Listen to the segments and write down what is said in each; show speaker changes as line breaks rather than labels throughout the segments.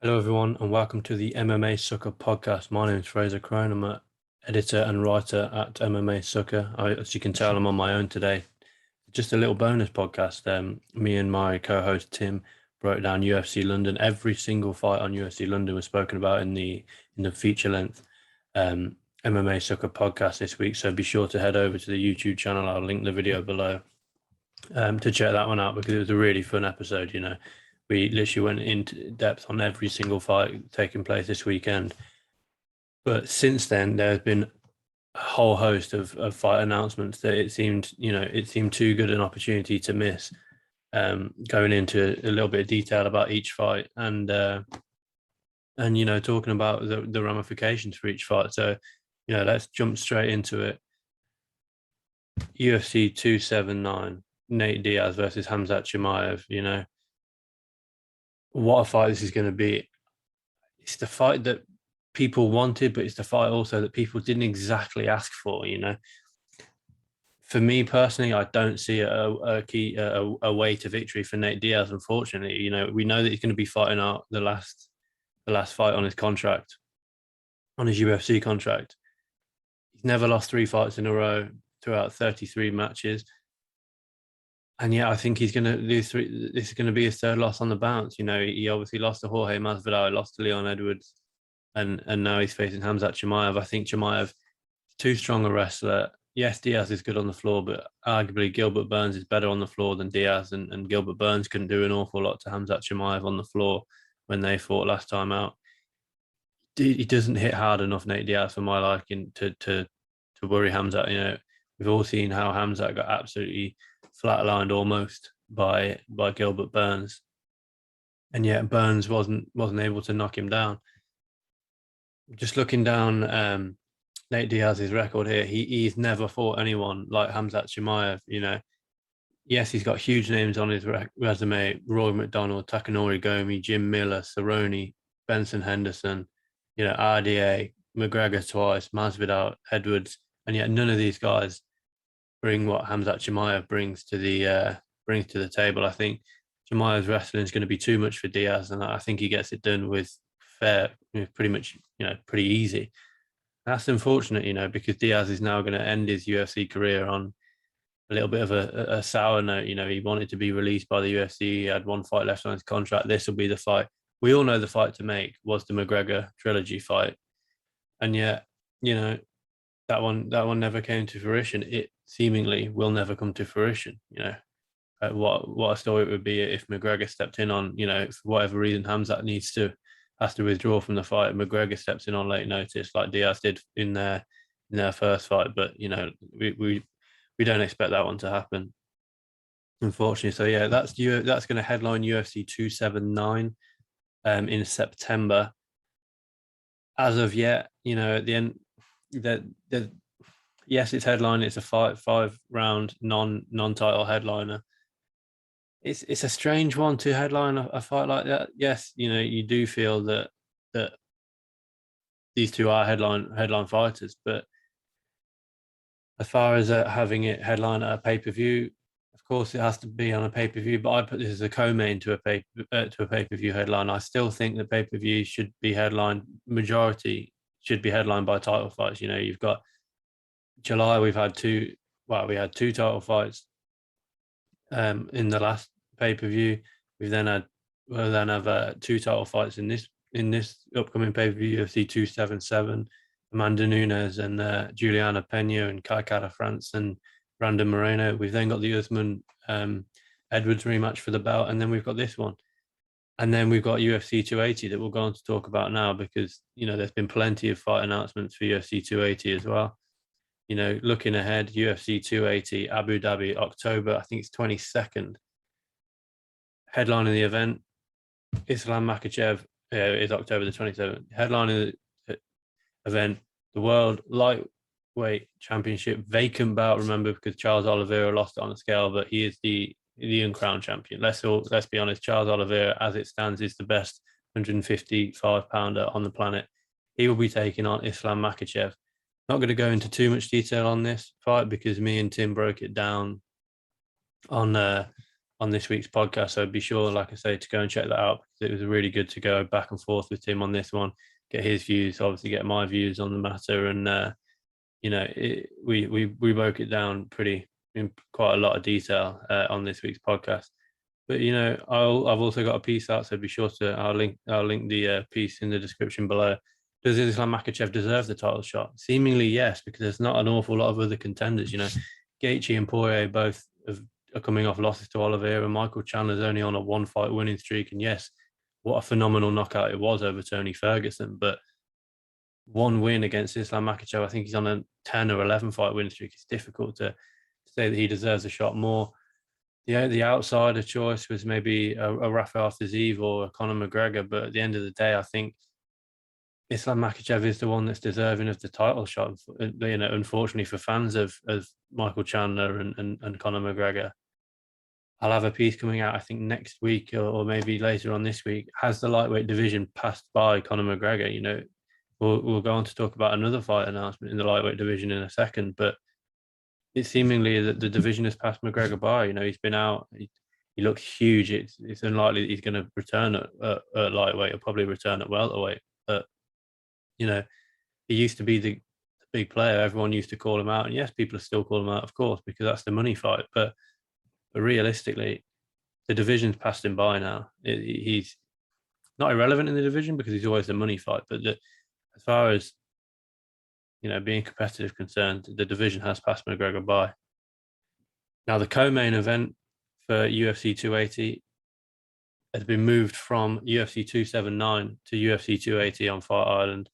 Hello, everyone, and welcome to the MMASucka podcast. My name is Frazer Krohn. I'm an editor and writer at MMASucka. As you can tell, I'm on my own today. Just a little bonus podcast. Me and my co-host Tim broke down UFC London. Every single fight on UFC London was spoken about in the feature length MMASucka podcast this week. So be sure to head over to the YouTube channel. I'll link the video below to check that one out because it was a really fun episode. We literally went into depth on every single fight taking place this weekend. But since then, there's been a whole host of fight announcements that it seemed too good an opportunity to miss. Going into a little bit of detail about each fight and talking about the ramifications for each fight. So, let's jump straight into it. UFC 279, Nate Diaz versus Khamzat Chimaev. What a fight this is going to be. It's the fight that people wanted, but it's the fight also that people didn't exactly ask for. For me personally, I don't see a way to victory for Nate Diaz. Unfortunately, we know that he's going to be fighting out the last fight on his contract, on his UFC contract. He's never lost 3 fights in a row throughout 33 matches. And yeah, I think he's going to lose 3. This is going to be his 3rd loss on the bounce. He obviously lost to Jorge Masvidal, lost to Leon Edwards, and now he's facing Khamzat Chimaev. I think Chimaev is too strong a wrestler. Yes, Diaz is good on the floor, but arguably Gilbert Burns is better on the floor than Diaz, and Gilbert Burns couldn't do an awful lot to Khamzat Chimaev on the floor when they fought last time out. He doesn't hit hard enough, Nate Diaz, for my liking, to worry Khamzat. We've all seen how Khamzat got absolutely flatlined almost by Gilbert Burns, and yet Burns wasn't able to knock him down. Just looking down Nate Diaz's record here, he's never fought anyone like Khamzat Chimaev. Yes, he's got huge names on his resume: Roy McDonald, Takanori Gomi, Jim Miller, Cerrone, Benson Henderson, RDA, McGregor twice, Masvidal, Edwards, and yet none of these guys bring what Khamzat Chimaev brings to the table. I think Chimaev's wrestling is going to be too much for Diaz, and I think he gets it done with pretty much, pretty easy. That's unfortunate, because Diaz is now going to end his UFC career on a little bit of a sour note. He wanted to be released by the UFC. He had 1 fight left on his contract. This will be the fight. We all know the fight to make was the McGregor trilogy fight, and yet, that one never came to fruition. It seemingly will never come to fruition. What a story it would be if McGregor stepped in on, for whatever reason, Khamzat has to withdraw from the fight. McGregor steps in on late notice, like Diaz did in their first fight. But we don't expect that one to happen, unfortunately. So yeah, that's going to headline UFC 279 in September. As of yet, at the end, yes, it's headline. It's a 5-round non-title headliner. It's a strange one to headline a fight like that. Yes, you do feel that these two are headline fighters, but as far as having it headline at a pay-per-view, of course it has to be on a pay-per-view. But I put this as a co-main to a pay-per-view headline. I still think the pay-per-view should be headlined. Majority should be headlined by title fights. You've got July. We had 2 title fights in the last pay-per-view. We'll then have 2 title fights in this upcoming pay-per-view, UFC 277. Amanda Nunes and Juliana Pena and Kai Kara France and Brandon Moreno. We've then got the Usman Edwards rematch for the belt, and then we've got this one. And then we've got UFC 280 that we'll go on to talk about now because, there's been plenty of fight announcements for UFC 280 as well. Looking ahead, UFC 280, Abu Dhabi, October, I think it's 22nd. Headlining the event, Islam Makhachev is October the 27th. Headlining the event, the World Lightweight Championship, vacant belt, remember, because Charles Oliveira lost it on the scale, but he is the uncrowned champion. Let's be honest, Charles Oliveira, as it stands, is the best 155-pounder on the planet. He will be taking on Islam Makhachev. Not going to go into too much detail on this fight because me and Tim broke it down on on this week's podcast. So be sure, like I say, to go and check that out, because it was really good to go back and forth with Tim on this one, get his views, obviously get my views on the matter, and we broke it down pretty in quite a lot of detail on this week's podcast. But I've also got a piece out, so be sure to I'll link the piece in the description below. Does Islam Makhachev deserve the title shot? Seemingly yes, because there's not an awful lot of other contenders. Gaethje and Poirier both are coming off losses to Oliveira, and Michael Chandler's only on a 1-fight winning streak. And yes, what a phenomenal knockout it was over Tony Ferguson, but one win against Islam Makhachev, I think he's on a 10 or 11-fight win streak. It's difficult to say that he deserves a shot more. The outsider choice was maybe a Rafael Fiziev or a Conor McGregor, but at the end of the day, I think Islam Makhachev is the one that's deserving of the title shot. Unfortunately for fans of Michael Chandler and Conor McGregor, I'll have a piece coming out, I think, next week or maybe later on this week. Has the lightweight division passed by Conor McGregor? We'll go on to talk about another fight announcement in the lightweight division in a second, but it's seemingly that the division has passed McGregor by. He's been out. He looks huge. It's unlikely that he's going to return at lightweight, or probably return at welterweight. But he used to be the big player. Everyone used to call him out, and yes, people are still calling him out, of course, because that's the money fight. But realistically, the division's passed him by now. He's not irrelevant in the division because he's always the money fight. But as far as being competitive concerned, the division has passed McGregor by. Now, the co-main event for UFC 280 has been moved from UFC 279 to UFC 280 on Fight Island.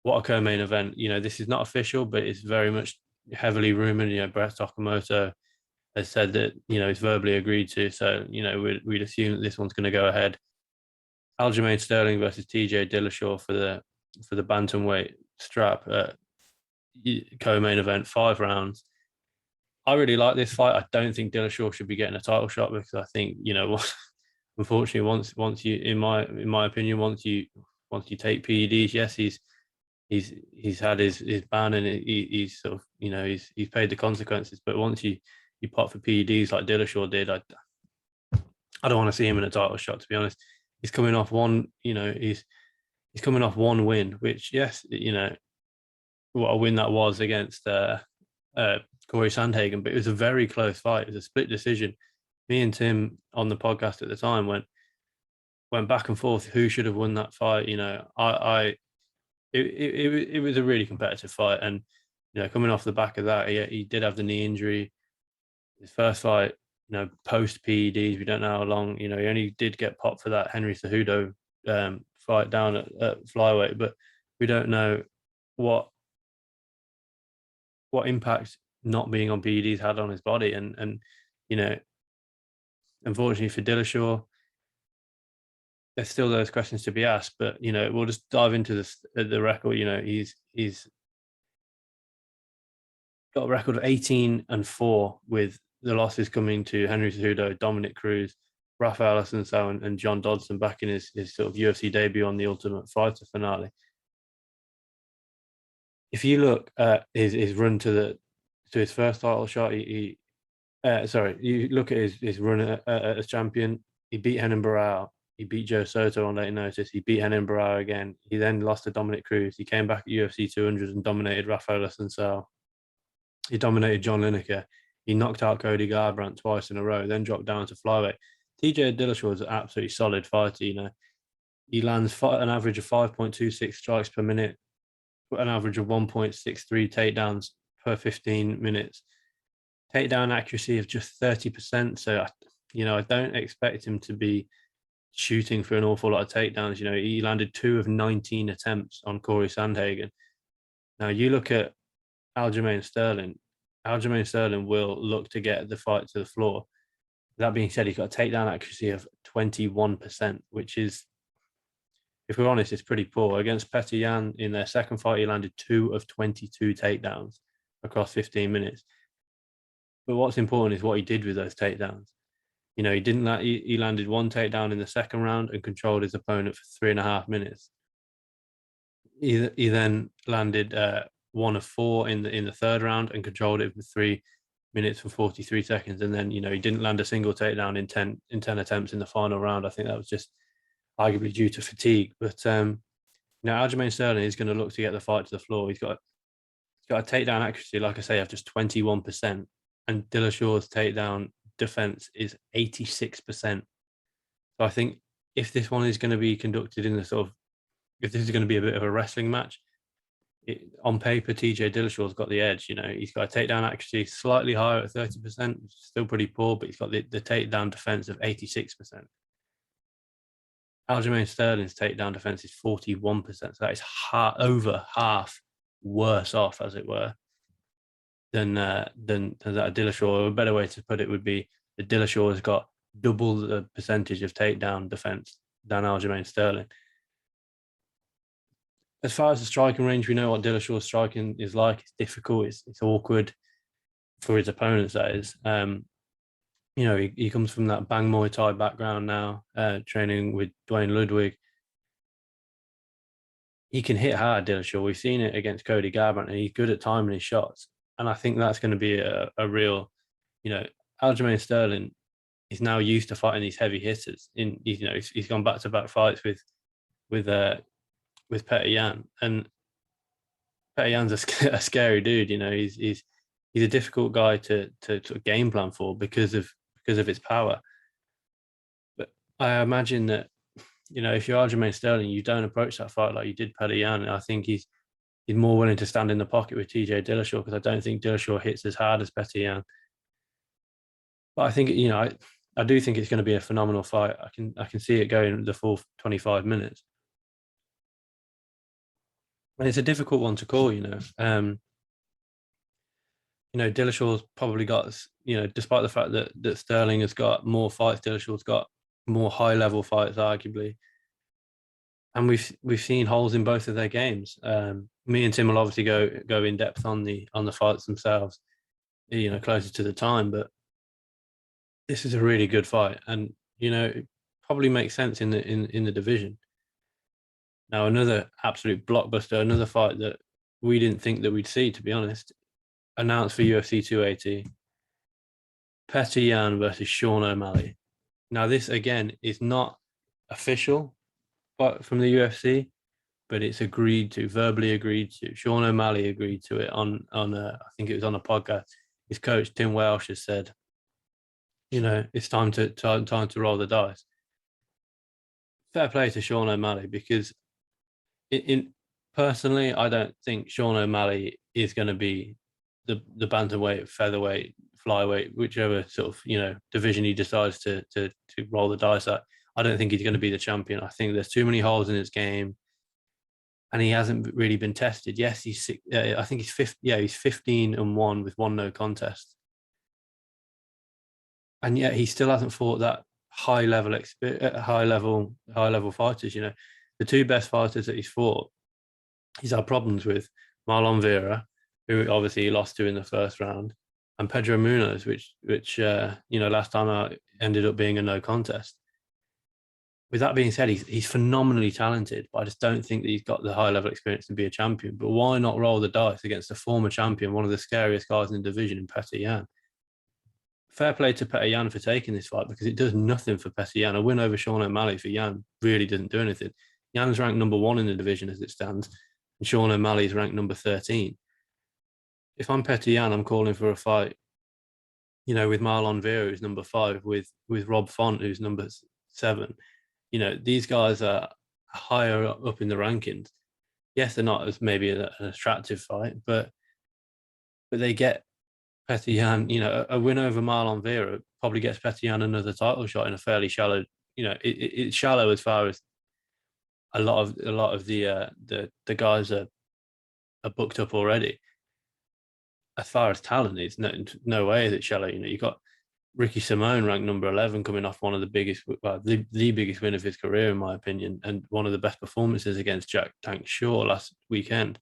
What a co-main event. This is not official, but it's very much heavily rumored. Brett Okamoto has said that, it's verbally agreed to. So, we'd assume that this one's going to go ahead. Aljamain Sterling versus TJ Dillashaw for the bantamweight strap co-main event, 5 rounds. I really like this fight. I don't think Dillashaw should be getting a title shot, because I think unfortunately once you, in my opinion, once you take PEDs, yes, he's had his ban, and he's sort of he's paid the consequences. But once you pop for PEDs like Dillashaw did, I don't want to see him in a title shot, to be honest. He's coming off one, he's coming off one win, which, yes, what a win that was against Corey Sandhagen, but it was a very close fight. It was a split decision. Me and Tim on the podcast at the time went back and forth who should have won that fight. It was a really competitive fight, and coming off the back of that, he did have the knee injury. His first fight, post PEDs, we don't know how long. He only did get popped for that Henry Cejudo fight down at flyweight, but we don't know what impact not being on PEDs had on his body. And unfortunately for Dillashaw, there's still those questions to be asked. But we'll just dive into the record. He's got a record of 18-4 with the losses coming to Henry Cejudo, Dominic Cruz, Rafael Assunção, and John Dodson back in his sort of UFC debut on the Ultimate Fighter finale. If you look at his run to his first title shot, you look at his run as champion. He beat Renan Barão. He beat Joe Soto on late notice. He beat Renan Barão again. He then lost to Dominic Cruz. He came back at UFC 200 and dominated Rafael Assunção. He dominated John Lineker. He knocked out Cody Garbrandt twice in a row, then dropped down to flyweight. TJ Dillashaw is an absolutely solid fighter. He lands an average of 5.26 strikes per minute, an average of 1.63 takedowns per 15 minutes. Takedown accuracy of just 30%. So, I don't expect him to be shooting for an awful lot of takedowns. He landed 2 of 19 attempts on Corey Sandhagen. Now, you look at Aljamain Sterling. Aljamain Sterling will look to get the fight to the floor. That being said, he's got a takedown accuracy of 21%, which is, if we're honest, it's pretty poor. Against Petr in their second fight, he landed 2 of 22 takedowns across 15 minutes. But what's important is what he did with those takedowns. He landed 1 takedown in the second round and controlled his opponent for 3.5 minutes. He then landed 1 of 4 in the third round and controlled it for 3 minutes and 43 seconds, and then he didn't land a single takedown in 10 attempts in the final round. I think that was just arguably due to fatigue. But Aljamain Sterling is going to look to get the fight to the floor. He's got a takedown accuracy, like I say, of just 21%, and Dillashaw's takedown defense is 86%. So I think if this one is going to be conducted in if this is going to be a bit of a wrestling match, on paper, TJ Dillashaw's got the edge. He's got a takedown accuracy slightly higher at 30%, still pretty poor, but he's got the takedown defense of 86%. Aljamain Sterling's takedown defense is 41%. So that is over half worse off, as it were, than that of Dillashaw. A better way to put it would be that Dillashaw has got double the percentage of takedown defense than Aljamain Sterling. As far as the striking range, we know what Dillashaw's striking is like. It's difficult. It's awkward for his opponents, that is. He comes from that Bang Muay Thai background now, training with Dwayne Ludwig. He can hit hard, Dillashaw. We've seen it against Cody Garbrandt, and he's good at timing his shots. And I think that's going to be a real, Aljamain Sterling is now used to fighting these heavy hitters. He's gone back-to-back fights with Petr Yan, and Petr Yan's a scary dude. He's a difficult guy to game plan for because of its power. But I imagine that if you're Aljamain Sterling, you don't approach that fight like you did Petr Yan. I think he's more willing to stand in the pocket with TJ Dillashaw, because I don't think Dillashaw hits as hard as Petr Yan. But I think I do think it's going to be a phenomenal fight. I can see it going the full 25 minutes. And it's a difficult one to call, Dillashaw's probably got, despite the fact that Sterling has got more fights, Dillashaw's got more high-level fights, arguably. And we've seen holes in both of their games. Me and Tim will obviously go in depth on the fights themselves, closer to the time. But this is a really good fight, and it probably makes sense in the division. Now, another absolute blockbuster, another fight that we didn't think that we'd see, to be honest, announced for UFC 280. Petr Yan versus Sean O'Malley. Now, this, again, is not official from the UFC, but it's verbally agreed to. Sean O'Malley agreed to it on I think it was on a podcast. His coach, Tim Welsh, has said, it's time to roll the dice. Fair play to Sean O'Malley, because personally, I don't think Sean O'Malley is going to be the bantamweight, featherweight, flyweight, whichever sort of division he decides to roll the dice at. I don't think he's going to be the champion. I think there's too many holes in his game, and he hasn't really been tested. Yes, I think he's 15-1 with 1 no contest, and yet he still hasn't fought that high level fighters. The two best fighters that he's fought, he's had problems with: Marlon Vera, who obviously he lost to in the first round, and Pedro Munoz, which last time out ended up being a no contest. With that being said, he's phenomenally talented, but I just don't think that he's got the high level experience to be a champion. But why not roll the dice against a former champion, one of the scariest guys in the division, in Petr Yan? Fair play to Petr Yan for taking this fight, because it does nothing for Petr Yan. A win over Sean O'Malley for Yan really doesn't do anything. Yan's ranked number 1 in the division as it stands, and Sean O'Malley's ranked number 13. If I'm Petr Yan, I'm calling for a fight, with Marlon Vera, who's number 5, with Rob Font, who's number 7. These guys are higher up in the rankings. Yes, they're not as maybe an attractive fight, but they get Petr Yan, a win over Marlon Vera probably gets Petr Yan another title shot in a fairly shallow, it's shallow as far as a lot of the guys are booked up already. As far as talent is, no way is it shallow. You've got Ricky Simone ranked number 11, coming off one of the biggest, the biggest win of his career, in my opinion, and one of the best performances against Jack Tank Shaw last weekend.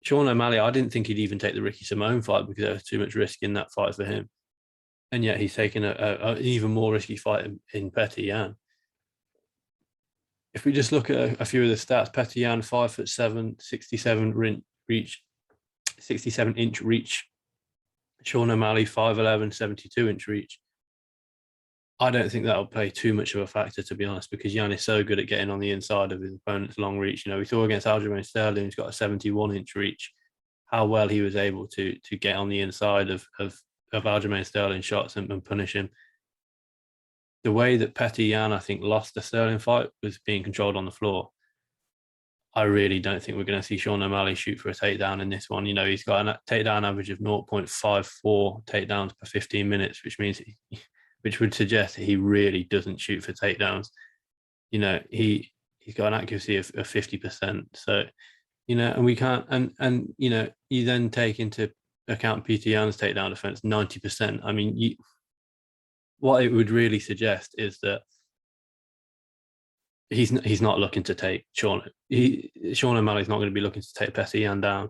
Sean O'Malley, I didn't think he'd even take the Ricky Simone fight because there was too much risk in that fight for him. And yet he's taken an even more risky fight in Petr Yan. If we just look at a few of the stats, Petr Yan, 5'7", 67-inch reach, Sean O'Malley, 5'11", 72-inch reach. I don't think that'll play too much of a factor, to be honest, because Jan is so good at getting on the inside of his opponent's long reach. You know, we saw against Aljamain Sterling, who's got a 71-inch reach, how well he was able to get on the inside of Aljamain Sterling shots and punish him. The way that Petr Yan, I think, lost the Sterling fight was being controlled on the floor. I really don't think we're going to see Sean O'Malley shoot for a takedown in this one. You know, he's got a takedown average of 0.54 takedowns per 15 minutes, which would suggest that he really doesn't shoot for takedowns. You know, he's got an accuracy of 50%. So, you know, and we can't, and you know, you then take into account Petr Yan's takedown defense, 90%. I mean, what it would really suggest is that he's not looking to take Sean O'Malley's not going to be looking to take Petr Yan down.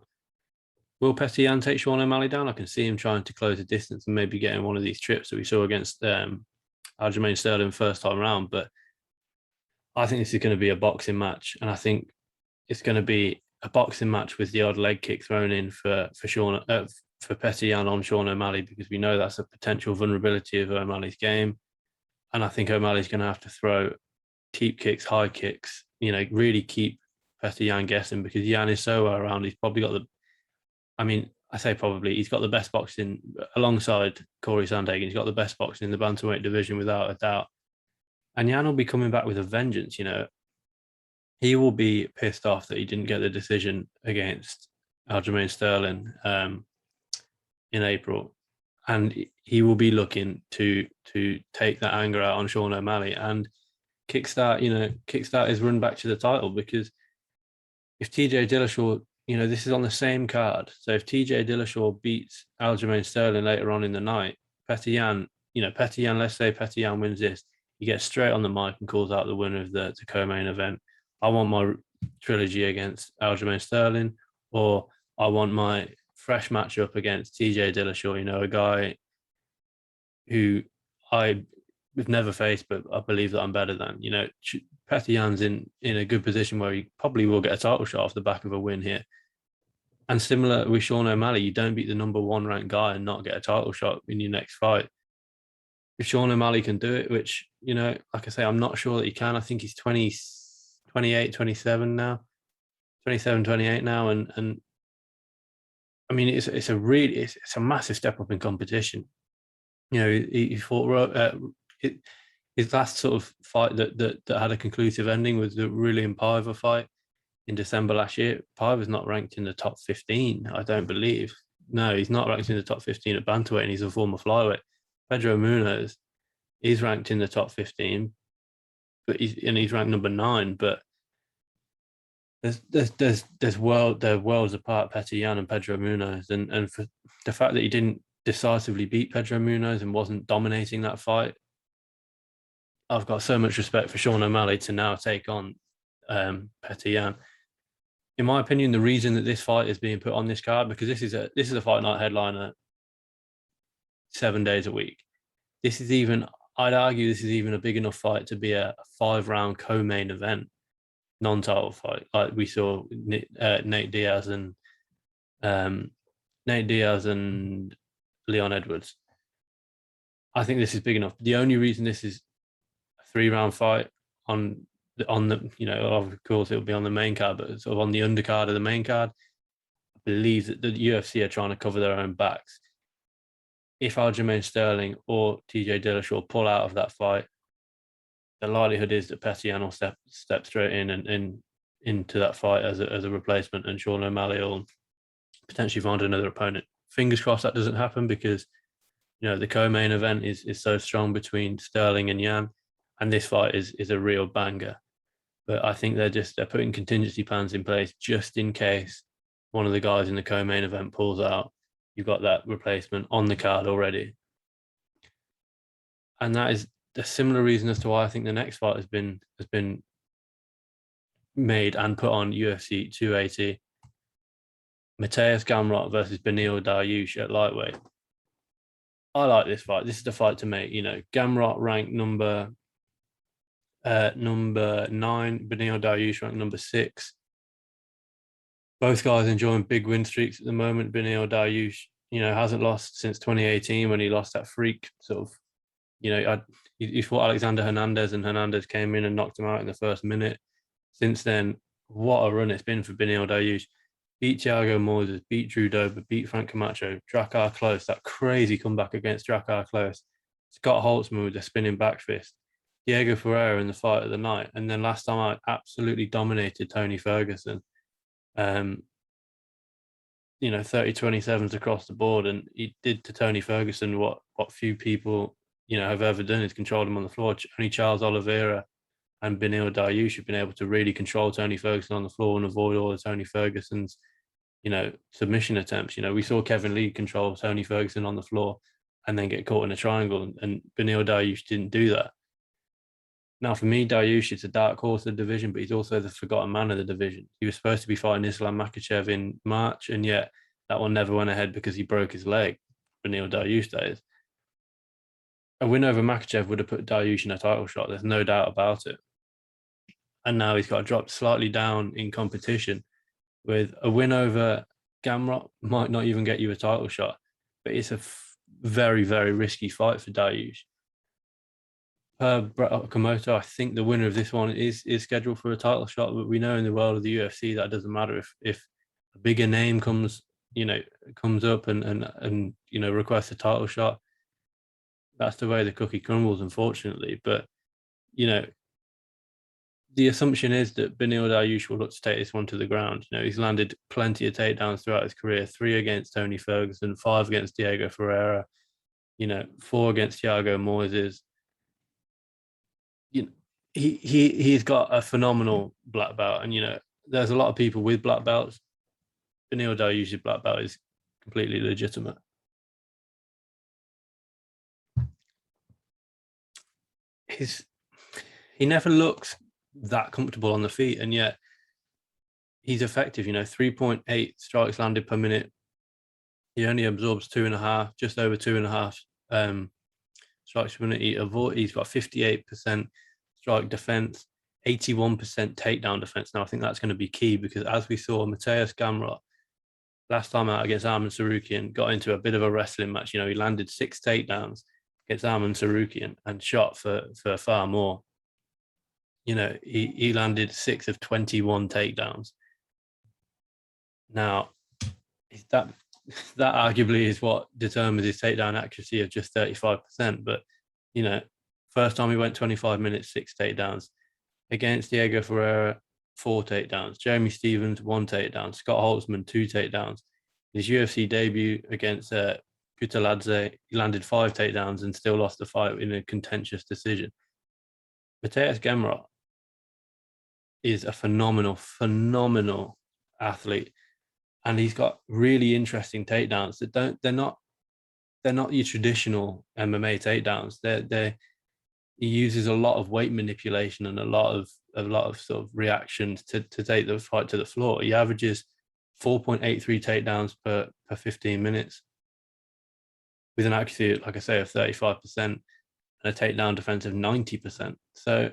Will Petr Yan take Sean O'Malley down? I can see him trying to close the distance and maybe getting one of these trips that we saw against Aljamain Sterling first time around. But I think this is going to be a boxing match, and I think it's going to be a boxing match with the odd leg kick thrown in for Petr Yan on Sean O'Malley, because we know that's a potential vulnerability of O'Malley's game. And I think O'Malley's going to have to throw keep kicks, high kicks, you know, really keep Petr Yan guessing, because Yan is so well around. He's probably got he's got the best boxing alongside Corey Sandhagen. He's got the best boxing in the bantamweight division without a doubt. And Yan will be coming back with a vengeance, you know. He will be pissed off that he didn't get the decision against Aljamain Sterling in April. And he will be looking to take that anger out on Sean O'Malley and kickstart his run back to the title. Because if TJ Dillashaw, you know, this is on the same card. So if TJ Dillashaw beats Aljamain Sterling later on in the night, Petr Yan, let's say Petr Yan wins this, he gets straight on the mic and calls out the winner of the co-main event. I want my trilogy against Aljamain Sterling, or I want my fresh matchup against TJ Dillashaw, you know, a guy who I've never faced, but I believe that I'm better than. You know, Petr Yan's in a good position where he probably will get a title shot off the back of a win here. And similar with Sean O'Malley, you don't beat the number one ranked guy and not get a title shot in your next fight. If Sean O'Malley can do it, which, you know, like I say, I'm not sure that he can. I think he's 28, 27 now, 27, 28 now. And I mean, it's a massive step up in competition. You know, he fought his last sort of fight that had a conclusive ending was the Rulian Paiva fight in December last year. Paiva's not ranked in the top 15, I don't believe. No, he's not ranked in the top 15 at bantamweight, and he's a former flyweight. Pedro Munoz, he's ranked in the top 15, but he's ranked number 9. But they're worlds apart, Petr Yan and Pedro Munoz, and for the fact that he didn't decisively beat Pedro Munoz and wasn't dominating that fight, I've got so much respect for Sean O'Malley to now take on Petr Yan. In my opinion, the reason that this fight is being put on this card, because this is a fight night headliner 7 days a week. I'd argue this is even a big enough fight to be a 5-round co-main event, non-title fight, like we saw Nate Diaz and Leon Edwards. I think this is big enough. The only reason this is a 3-round fight on the, you know, of course it'll be on the main card, but sort of on the undercard of the main card, I believe that the UFC are trying to cover their own backs. If Aljamain Sterling or TJ Dillashaw pull out of that fight, the likelihood is that Petr Yan will step straight in and into that fight as a replacement, and Sean O'Malley will potentially find another opponent. Fingers crossed that doesn't happen, because, you know, the co-main event is so strong between Sterling and Yan, and this fight is a real banger. But I think they're putting contingency plans in place just in case one of the guys in the co-main event pulls out. You've got that replacement on the card already. And that is a similar reason as to why I think the next fight has been made and put on UFC 280. Mateusz Gamrot versus Beneil Dariush at lightweight. I like this fight. This is the fight to make. You know, Gamrot ranked number 9, Beneil Dariush ranked number 6. Both guys enjoying big win streaks at the moment. Beneil Dariush hasn't lost since 2018 when he lost that freak sort of, he fought Alexander Hernandez, and Hernandez came in and knocked him out in the first minute. Since then, what a run it's been for Beneil Dariush. Beat Thiago Moises, beat Drew Dober, beat Frank Camacho, Drakkar Klose, that crazy comeback against Drakkar Klose. Scott Holtzman with a spinning back fist. Diego Ferreira in the fight of the night. And then last time out, absolutely dominated Tony Ferguson. 30-27s across the board. And he did to Tony Ferguson what few people, have ever done, is controlled him on the floor. Only Charles Oliveira and Beneil Dariush have been able to really control Tony Ferguson on the floor and avoid all of Tony Ferguson's, submission attempts. We saw Kevin Lee control Tony Ferguson on the floor and then get caught in a triangle, and Beneil Dariush didn't do that. Now, for me, Dariush is a dark horse of the division, but he's also the forgotten man of the division. He was supposed to be fighting Islam Makhachev in March, and yet that one never went ahead because he broke his leg. Beneil Dariush, that is. A win over Makhachev would have put Dariush in a title shot. There's no doubt about it. And now he's got dropped slightly down in competition. With a win over Gamrot might not even get you a title shot, but it's a very, very risky fight for Dariush. Brett Okamoto, I think the winner of this one is scheduled for a title shot, but we know in the world of the UFC that doesn't matter. If a bigger name comes up and requests a title shot, that's the way the cookie crumbles, unfortunately. But the assumption is that Beneil Dariush will look to take this one to the ground. He's landed plenty of takedowns throughout his career: 3 against Tony Ferguson, 5 against Diego Ferreira, 4 against Thiago Moises. He's got a phenomenal black belt, and there's a lot of people with black belts. Beneil Dariush's black belt is completely legitimate. He never looks that comfortable on the feet, and yet he's effective. 3.8 strikes landed per minute. He only absorbs 2.5, just over 2.5 strikes per minute. He's got 58% strike defense, 81% takedown defense. Now I think that's going to be key, because as we saw, Mateusz Gamrot last time out against Aljamain Sterling got into a bit of a wrestling match. He landed 6 takedowns against Aljamain Sterling and shot for far more. He landed 6 of 21 takedowns. Now, that arguably is what determines his takedown accuracy of just 35%. But, first time he went 25 minutes, 6 takedowns. Against Diego Ferreira, 4 takedowns. Jeremy Stephens, 1 takedown. Scott Holtzman, 2 takedowns. His UFC debut against Kutaladze, he landed 5 takedowns and still lost the fight in a contentious decision. Mateusz Gamrot is a phenomenal athlete, and he's got really interesting takedowns that they're not your traditional MMA takedowns. He uses a lot of weight manipulation and a lot of sort of reactions to take the fight to the floor. He averages 4.83 takedowns per 15 minutes with an accuracy, like I say, of 35% and a takedown defense of 90%. So,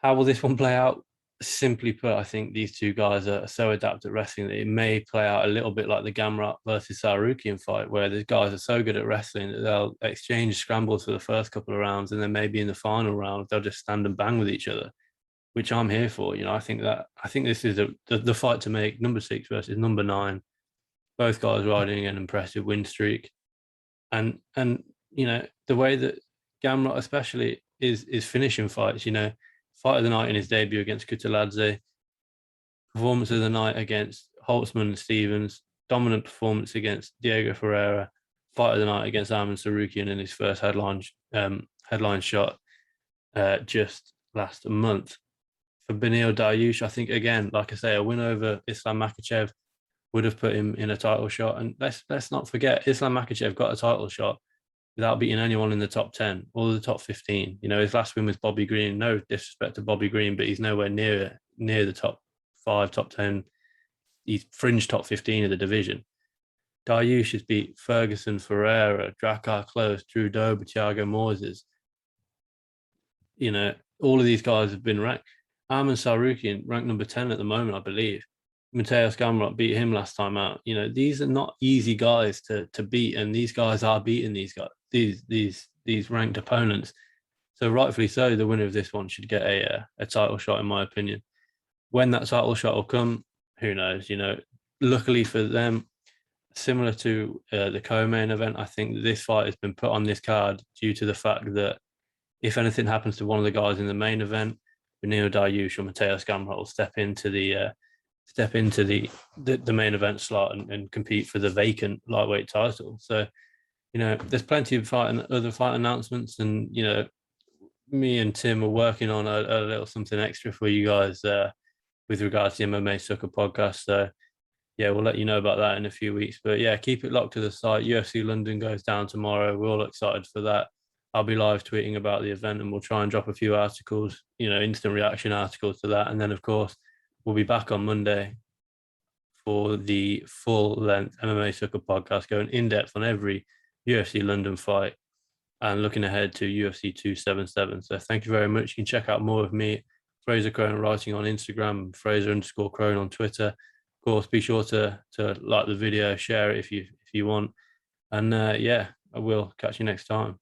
how will this one play out? Simply put, I think these two guys are so adept at wrestling that it may play out a little bit like the Gamrot versus Tsarukyan fight, where the guys are so good at wrestling that they'll exchange scrambles for the first couple of rounds, and then maybe in the final round they'll just stand and bang with each other, which I'm here for. I think this is the fight to make. Number 6 versus number 9, both guys riding an impressive win streak, and the way that Gamrot especially is finishing fights. Fight of the night in his debut against Kutaladze, performance of the night against Holtzman and Stephens, dominant performance against Diego Ferreira, fight of the night against Aljamain Sterling in his first headline shot just last month. For Beneil Dariush, I think, again, like I say, a win over Islam Makhachev would have put him in a title shot. And let's not forget, Islam Makhachev got a title shot without beating anyone in the top 10 or the top 15. His last win was Bobby Green. No disrespect to Bobby Green, but he's nowhere near the top 5, top 10. He's fringe top 15 of the division. Dariush has beat Ferguson, Ferreira, Drakkar Klose, Drew Dober, Thiago Moises. All of these guys have been ranked. Aljamain Sterling ranked number 10 at the moment, I believe. Mateusz Gamrot beat him last time out. You know, these are not easy guys to beat, and these guys are beating these guys, these ranked opponents. So rightfully so, the winner of this one should get a title shot, in my opinion. When that title shot will come, who knows? You know, luckily for them, similar to the co-main event, I think this fight has been put on this card due to the fact that if anything happens to one of the guys in the main event, Beneil Dariush or Mateusz Gamrot will step into the main event slot and compete for the vacant lightweight title. So, you know, there's plenty of other fight announcements, and you know, me and Tim are working on a little something extra for you guys with regards to the MMASucka podcast. So yeah, we'll let you know about that in a few weeks. But yeah, keep it locked to the site. UFC London goes down tomorrow. We're all excited for that. I'll be live tweeting about the event, and we'll try and drop a few articles, you know, instant reaction articles to that. And then, of course, we'll be back on Monday for the full length MMASucka podcast, going in depth on every UFC London fight and looking ahead to UFC 277. So thank you very much. You can check out more of me, Frazer Krohn, writing on Instagram, Frazer_Krohn on Twitter. Of course, be sure to like the video, share it if you want. And yeah, I will catch you next time.